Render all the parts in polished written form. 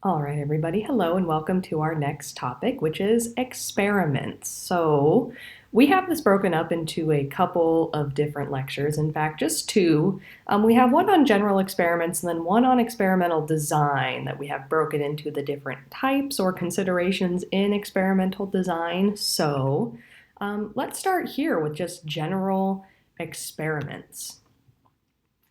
All right, everybody. Hello, and welcome to our next topic, which is experiments. So we have this broken up into a couple of different lectures. In fact, just two. We have one on general experiments and then one on experimental design that we have broken into the different types or considerations in experimental design. So let's start here with just general experiments.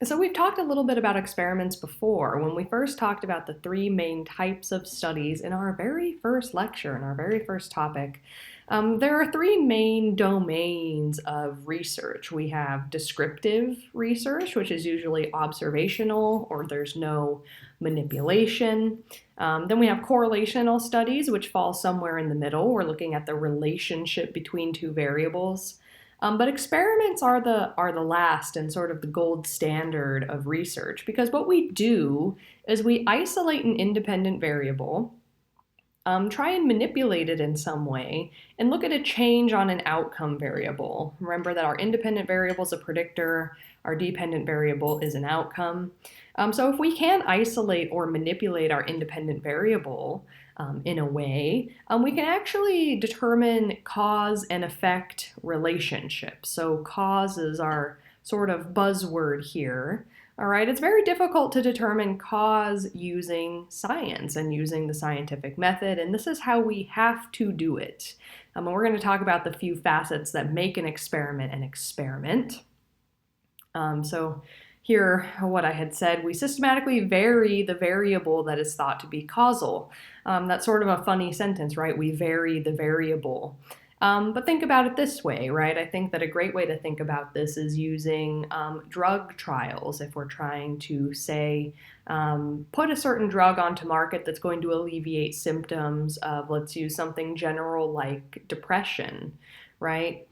So we've talked a little bit about experiments before when we first talked about the three main types of studies in our very first lecture, in our very first topic. There are three main domains of research. We have descriptive research, which is usually observational or there's no manipulation. Then we have correlational studies, which fall somewhere in the middle. We're looking at the relationship between two variables. But experiments are the last and sort of the gold standard of research because what we do is we isolate an independent variable, try and manipulate it in some way, and look at a change on an outcome variable. Remember that our independent variable is a predictor, our dependent variable is an outcome. So if we can isolate or manipulate our independent variable in a way, we can actually determine cause and effect relationships. So cause is our sort of buzzword here. All right, it's very difficult to determine cause using science and using the scientific method, and this is how we have to do it. And we're going to talk about the few facets that make an experiment an experiment. So here, what I had said, we systematically vary the variable that is thought to be causal. That's sort of a funny sentence, right? We vary the variable. But think about it this way, right? I think that a great way to think about this is using drug trials. If we're trying to, say, put a certain drug onto market that's going to alleviate symptoms of, let's use something general like depression, right?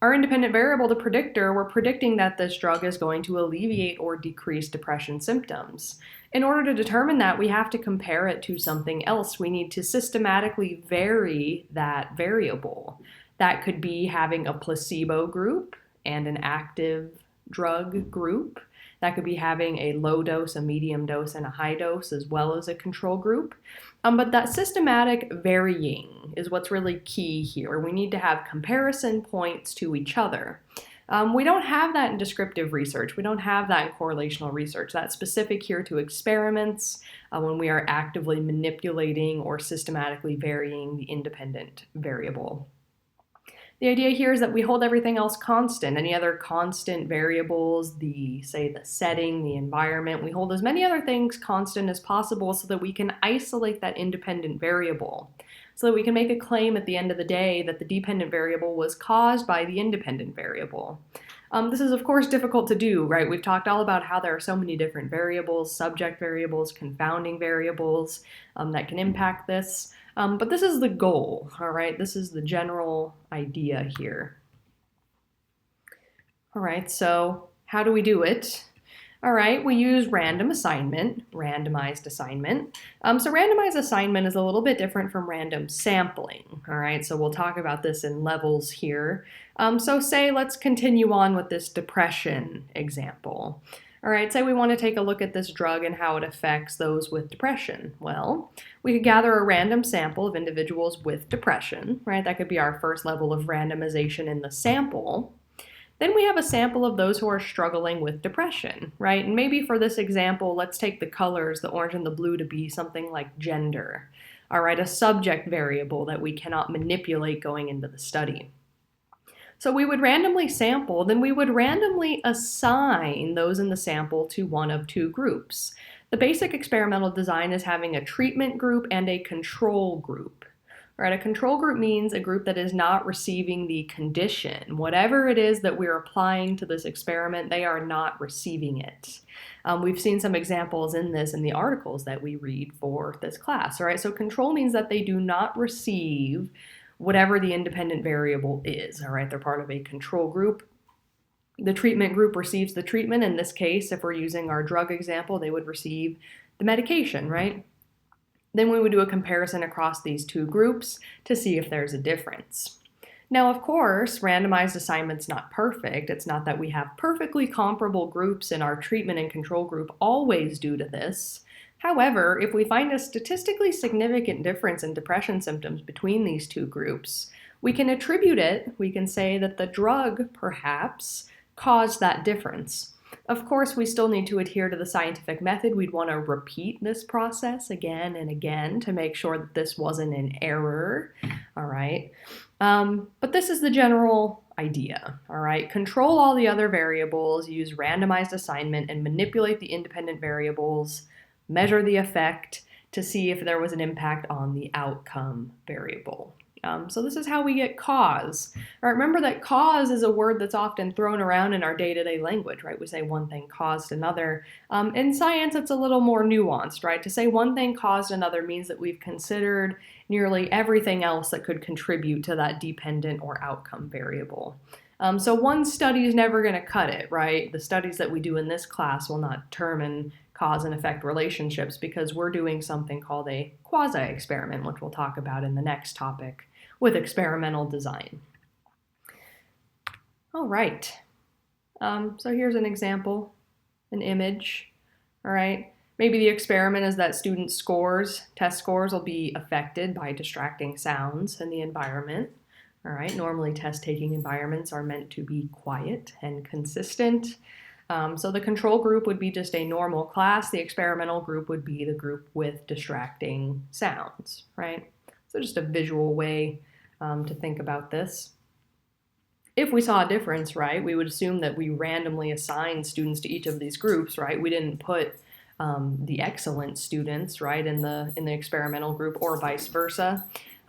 Our independent variable, the predictor, we're predicting that this drug is going to alleviate or decrease depression symptoms. In order to determine that, we have to compare it to something else. We need to systematically vary that variable. That could be having a placebo group and an active drug group. That could be having a low dose, a medium dose, and a high dose, as well as a control group. But that systematic varying is what's really key here. We need to have comparison points to each other. We don't have that in descriptive research. We don't have that in correlational research. That's specific here to experiments when we are actively manipulating or systematically varying the independent variable. The idea here is that we hold everything else constant. Any other constant variables, say the setting, the environment, we hold as many other things constant as possible so that we can isolate that independent variable. So that we can make a claim at the end of the day that the dependent variable was caused by the independent variable. This is, of course, difficult to do, right? We've talked all about how there are so many different variables, subject variables, confounding variables that can impact this. But this is the goal, all right? This is the general idea here. All right, so how do we do it? All right, we use random assignment, randomized assignment. So randomized assignment is a little bit different from random sampling. All right, so we'll talk about this in levels here. So say let's continue on with this depression example. All right, say we want to take a look at this drug and how it affects those with depression. Well, we could gather a random sample of individuals with depression, right? That could be our first level of randomization in the sample. Then we have a sample of those who are struggling with depression, right? And maybe for this example, let's take the colors, the orange and the blue, to be something like gender, all right, a subject variable that we cannot manipulate going into the study. So we would randomly sample, then we would randomly assign those in the sample to one of two groups. The basic experimental design is having a treatment group and a control group. Right, a control group means a group that is not receiving the condition. Whatever it is that we're applying to this experiment, they are not receiving it. We've seen some examples in this in the articles that we read for this class. All right, so control means that they do not receive whatever the independent variable is. All right, they're part of a control group. The treatment group receives the treatment. In this case, if we're using our drug example, they would receive the medication, right? Then we would do a comparison across these two groups to see if there's a difference. Now, of course, randomized assignment's not perfect. It's not that we have perfectly comparable groups in our treatment and control group always due to this. However, if we find a statistically significant difference in depression symptoms between these two groups, we can attribute it, we can say that the drug perhaps caused that difference. Of course, we still need to adhere to the scientific method. We'd want to repeat this process again and again to make sure that this wasn't an error, all right? But this is the general idea, all right? Control all the other variables, use randomized assignment, and manipulate the independent variables, measure the effect to see if there was an impact on the outcome variable. So this is how we get cause. All right, remember that cause is a word that's often thrown around in our day-to-day language, right? We say one thing caused another. In science, it's a little more nuanced, right? To say one thing caused another means that we've considered nearly everything else that could contribute to that dependent or outcome variable. So one study is never going to cut it, right? The studies that we do in this class will not determine cause and effect relationships because we're doing something called a quasi-experiment, which we'll talk about in the next topic with experimental design. All right, so here's an example, an image, all right? Maybe the experiment is that students' scores, test scores, will be affected by distracting sounds in the environment. All right, normally test-taking environments are meant to be quiet and consistent. So the control group would be just a normal class. The experimental group would be the group with distracting sounds, right? So just a visual way to think about this. If we saw a difference, right, we would assume that we randomly assigned students to each of these groups, right? We didn't put the excellent students, right, in the experimental group or vice versa.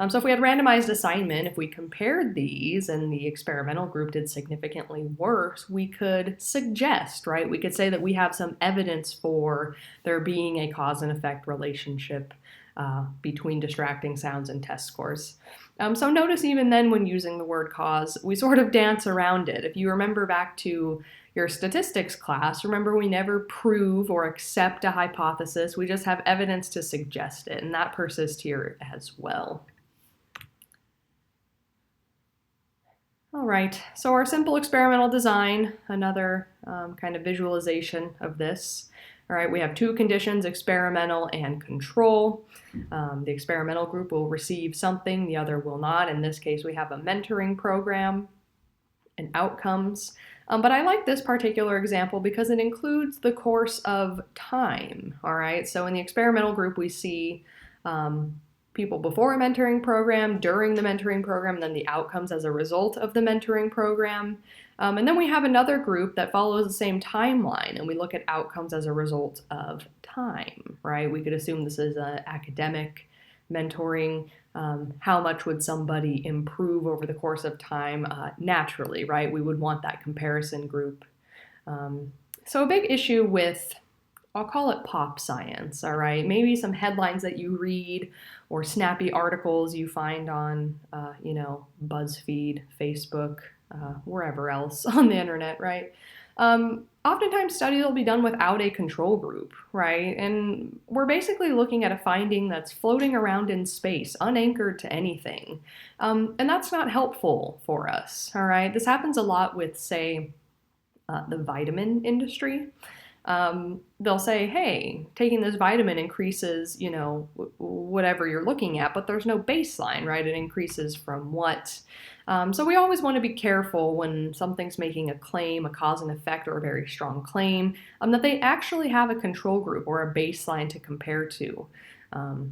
So if we had randomized assignment, if we compared these and the experimental group did significantly worse, we could suggest, right? We could say that we have some evidence for there being a cause and effect relationship between distracting sounds and test scores. So notice even then when using the word cause, we sort of dance around it. If you remember back to your statistics class, remember we never prove or accept a hypothesis, we just have evidence to suggest it, and that persists here as well. All right, so our simple experimental design, another kind of visualization of this. All right, we have two conditions, experimental and control. The experimental group will receive something, the other will not. In this case, we have a mentoring program and outcomes. But I like this particular example because it includes the course of time, all right? So in the experimental group, we see people before a mentoring program, during the mentoring program, and then the outcomes as a result of the mentoring program. And then we have another group that follows the same timeline, and we look at outcomes as a result of time, right? We could assume this is an academic mentoring. How much would somebody improve over the course of time? Naturally, right? We would want that comparison group. So a big issue with, I'll call it pop science, all right? Maybe some headlines that you read or snappy articles you find on, BuzzFeed, Facebook, wherever else on the internet, right? Oftentimes studies will be done without a control group, right? And we're basically looking at a finding that's floating around in space, unanchored to anything. And that's not helpful for us, all right? This happens a lot with, say, the vitamin industry. They'll say, hey, taking this vitamin increases, whatever you're looking at, but there's no baseline, right? It increases from what? So we always want to be careful when something's making a claim, a cause and effect, or a very strong claim, that they actually have a control group or a baseline to compare to.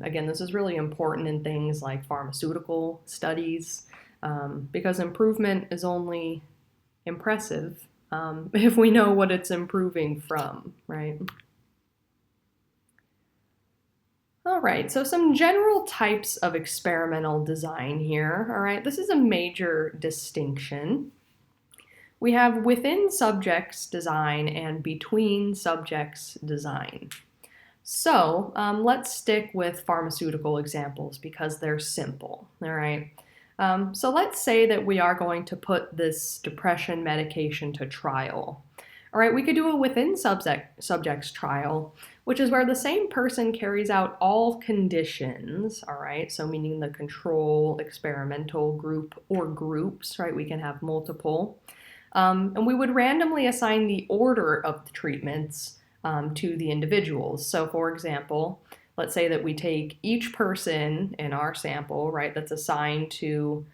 Again, this is really important in things like pharmaceutical studies, because improvement is only impressive if we know what it's improving from, right? All right, so some general types of experimental design here, all right? This is a major distinction. We have within subjects design and between subjects design. So let's stick with pharmaceutical examples because they're simple, all right? So let's say that we are going to put this depression medication to trial. All right, we could do a within subjects trial, which is where the same person carries out all conditions, all right, so meaning the control, experimental group, or groups, right, we can have multiple. And we would randomly assign the order of the treatments to the individuals. So for example, let's say that we take each person in our sample, right, that's assigned to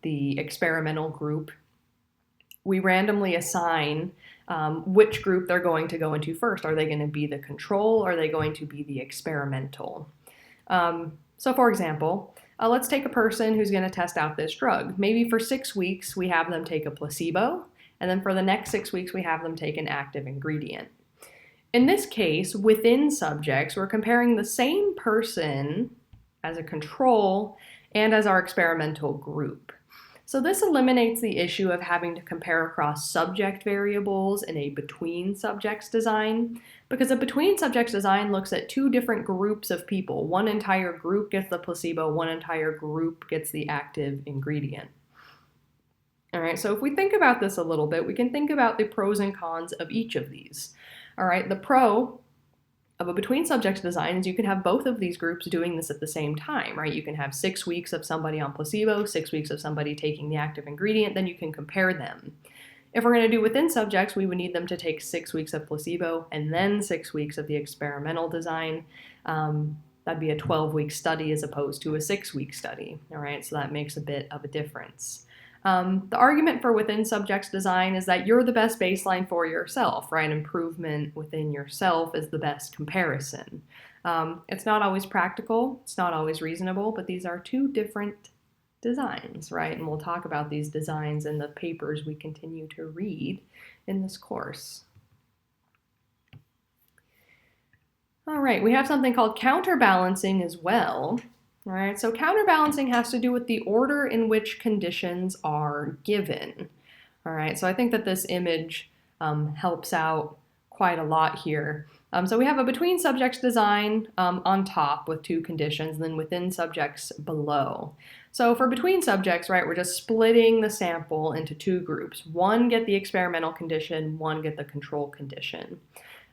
the experimental group. We randomly assign which group they're going to go into first. Are they going to be the control, or are they going to be the experimental? So for example, let's take a person who's going to test out this drug. Maybe for 6 weeks, we have them take a placebo, and then for the next 6 weeks, we have them take an active ingredient. In this case, within subjects, we're comparing the same person as a control and as our experimental group. So this eliminates the issue of having to compare across subject variables in a between subjects design, because a between subjects design looks at two different groups of people. One entire group gets the placebo, one entire group gets the active ingredient. All right, so if we think about this a little bit, we can think about the pros and cons of each of these. All right, the pro of a between subjects design is you can have both of these groups doing this at the same time, right? You can have 6 weeks of somebody on placebo, 6 weeks of somebody taking the active ingredient, then you can compare them. If we're going to do within subjects, we would need them to take 6 weeks of placebo and then 6 weeks of the experimental design. That'd be a 12-week study as opposed to a 6-week study, all right? So that makes a bit of a difference. The argument for within subjects design is that you're the best baseline for yourself, right? Improvement within yourself is the best comparison. It's not always practical, it's not always reasonable, but these are two different designs, right? And we'll talk about these designs in the papers we continue to read in this course. All right, we have something called counterbalancing as well. All right, so counterbalancing has to do with the order in which conditions are given. All right, so I think that this image helps out quite a lot here. So we have a between subjects design on top with two conditions, and then within subjects below. So for between subjects, right, we're just splitting the sample into two groups. One get the experimental condition, one get the control condition.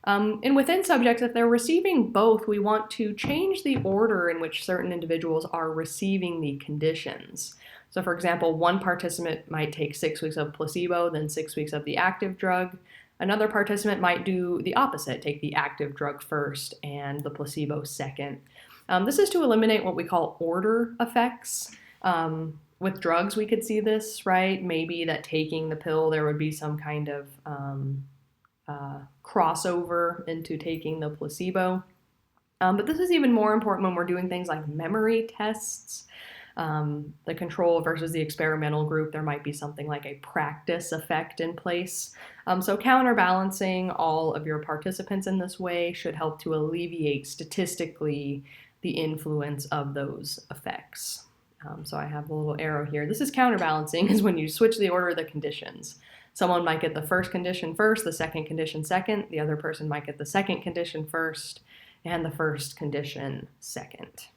And within subjects, if they're receiving both, we want to change the order in which certain individuals are receiving the conditions. So for example, one participant might take 6 weeks of placebo, then 6 weeks of the active drug. Another participant might do the opposite, take the active drug first and the placebo second. This is to eliminate what we call order effects. With drugs, we could see this, right? Maybe that taking the pill, there would be some kind of crossover into taking the placebo. But this is even more important when we're doing things like memory tests. The control versus the experimental group, there might be something like a practice effect in place. So counterbalancing all of your participants in this way should help to alleviate statistically the influence of those effects. So I have a little arrow here. This is counterbalancing, is when you switch the order of the conditions. Someone might get the first condition first, the second condition second. The other person might get the second condition first and the first condition second.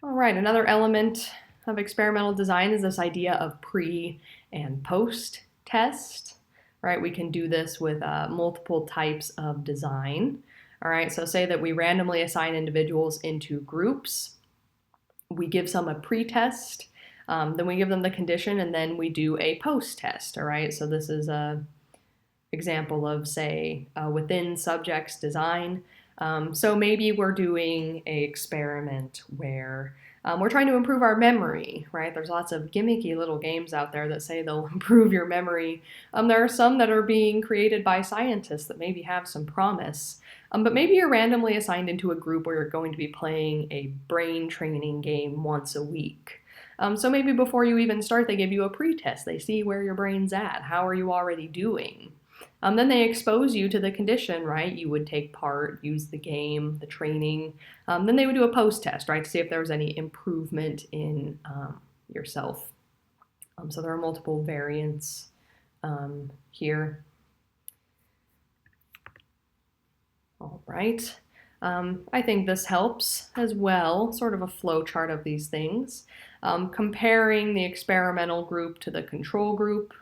All right, another element of experimental design is this idea of pre and post test. Right, we can do this with multiple types of design. All right, so say that we randomly assign individuals into groups. We give some a pre-test. Then we give them the condition, and then we do a post-test, all right? So this is an example of, say, within subjects design. So maybe we're doing an experiment where we're trying to improve our memory, right? There's lots of gimmicky little games out there that say they'll improve your memory. There are some that are being created by scientists that maybe have some promise. But maybe you're randomly assigned into a group where you're going to be playing a brain training game once a week. So maybe before you even start, they give you a pre-test. They see where your brain's at. How are you already doing? Then they expose you to the condition, right? You would take part, use the game, the training. Then they would do a post-test, right, to see if there was any improvement in yourself. So there are multiple variants here. All right. I think this helps as well, sort of a flow chart of these things. Comparing the experimental group to the control group.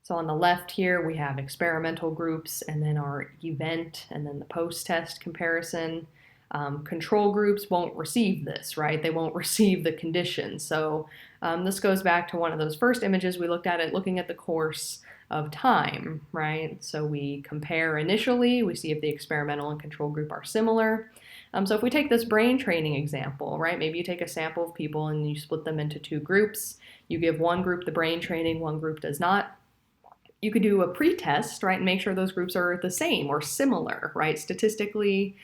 So on the left here, we have experimental groups and then our event and then the post-test comparison. Control groups won't receive this, right? They won't receive the condition. So this goes back to one of those first images we looked at it, looking at the course. of time, right? So we compare initially, we see if the experimental and control group are similar. So if we take this brain training example, right, maybe you take a sample of people and you split them into two groups. You give one group the brain training, one group does not. You could do a pretest, right, and make sure those groups are the same or similar, right, statistically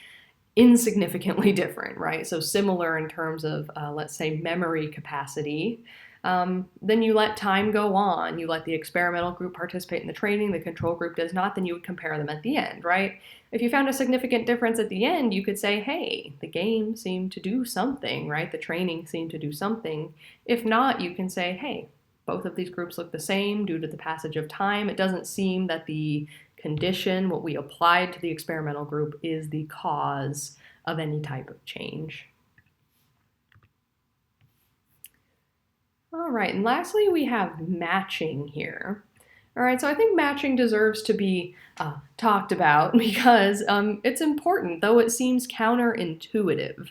insignificantly different, right? So similar in terms of, let's say, memory capacity. Then you let time go on. You let the experimental group participate in the training, the control group does not, then you would compare them at the end, right? If you found a significant difference at the end, you could say, hey, the game seemed to do something, right? The training seemed to do something. If not, you can say, hey, both of these groups look the same due to the passage of time. It doesn't seem that the condition, what we applied to the experimental group, is the cause of any type of change. All right, and lastly, we have matching here. All right, so I think matching deserves to be talked about because it's important, though it seems counterintuitive.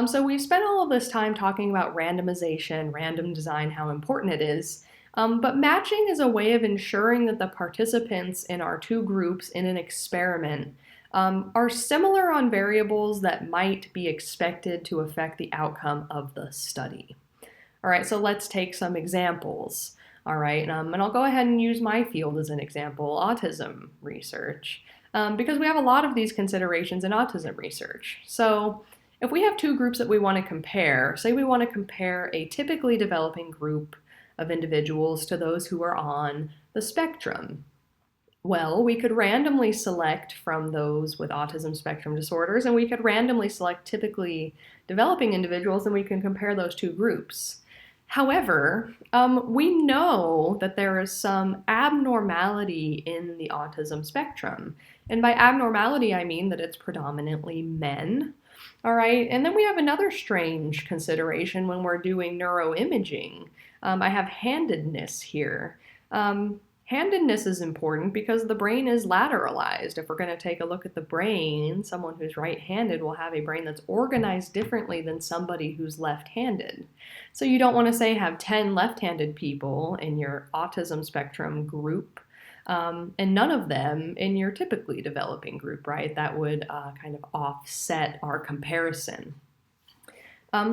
So we've spent all of this time talking about randomization, random design, how important it is. But matching is a way of ensuring that the participants in our two groups in an experiment are similar on variables that might be expected to affect the outcome of the study. All right, so let's take some examples. All right, and I'll go ahead and use my field as an example, autism research, because we have a lot of these considerations in autism research. So if we have two groups that we want to compare, say we want to compare a typically developing group of individuals to those who are on the spectrum. Well, we could randomly select from those with autism spectrum disorders, and we could randomly select typically developing individuals, and we can compare those two groups. However, we know that there is some abnormality in the autism spectrum. And by abnormality, I mean that it's predominantly men. All right, and then we have another strange consideration when we're doing neuroimaging. I have handedness here. Handedness is important because the brain is lateralized. If we're going to take a look at the brain, someone who's right-handed will have a brain that's organized differently than somebody who's left-handed. So you don't want to say have 10 left-handed people in your autism spectrum group and none of them in your typically developing group, right? That would kind of offset our comparison.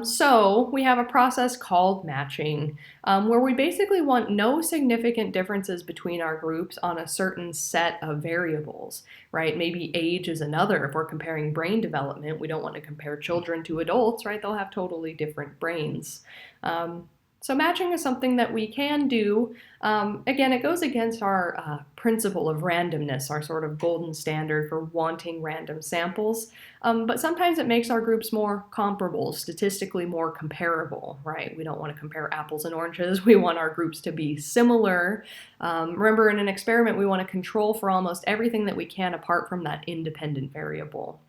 So we have a process called matching, where we basically want no significant differences between our groups on a certain set of variables, right? Maybe age is another. If we're comparing brain development, we don't want to compare children to adults, right? They'll have totally different brains. So matching is something that we can do. Again, it goes against our principle of randomness, our sort of golden standard for wanting random samples. But sometimes it makes our groups more comparable, statistically more comparable, right? We don't want to compare apples and oranges. We want our groups to be similar. Remember, in an experiment, we want to control for almost everything that we can apart from that independent variable.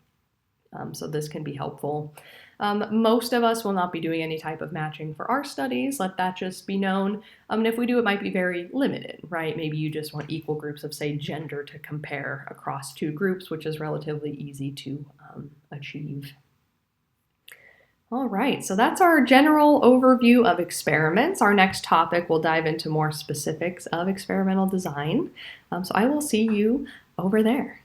So this can be helpful. Most of us will not be doing any type of matching for our studies. Let that just be known. And if we do, it might be very limited, right? Maybe you just want equal groups of, say, gender to compare across two groups, which is relatively easy to achieve. All right, so that's our general overview of experiments. Our next topic will dive into more specifics of experimental design. So I will see you over there.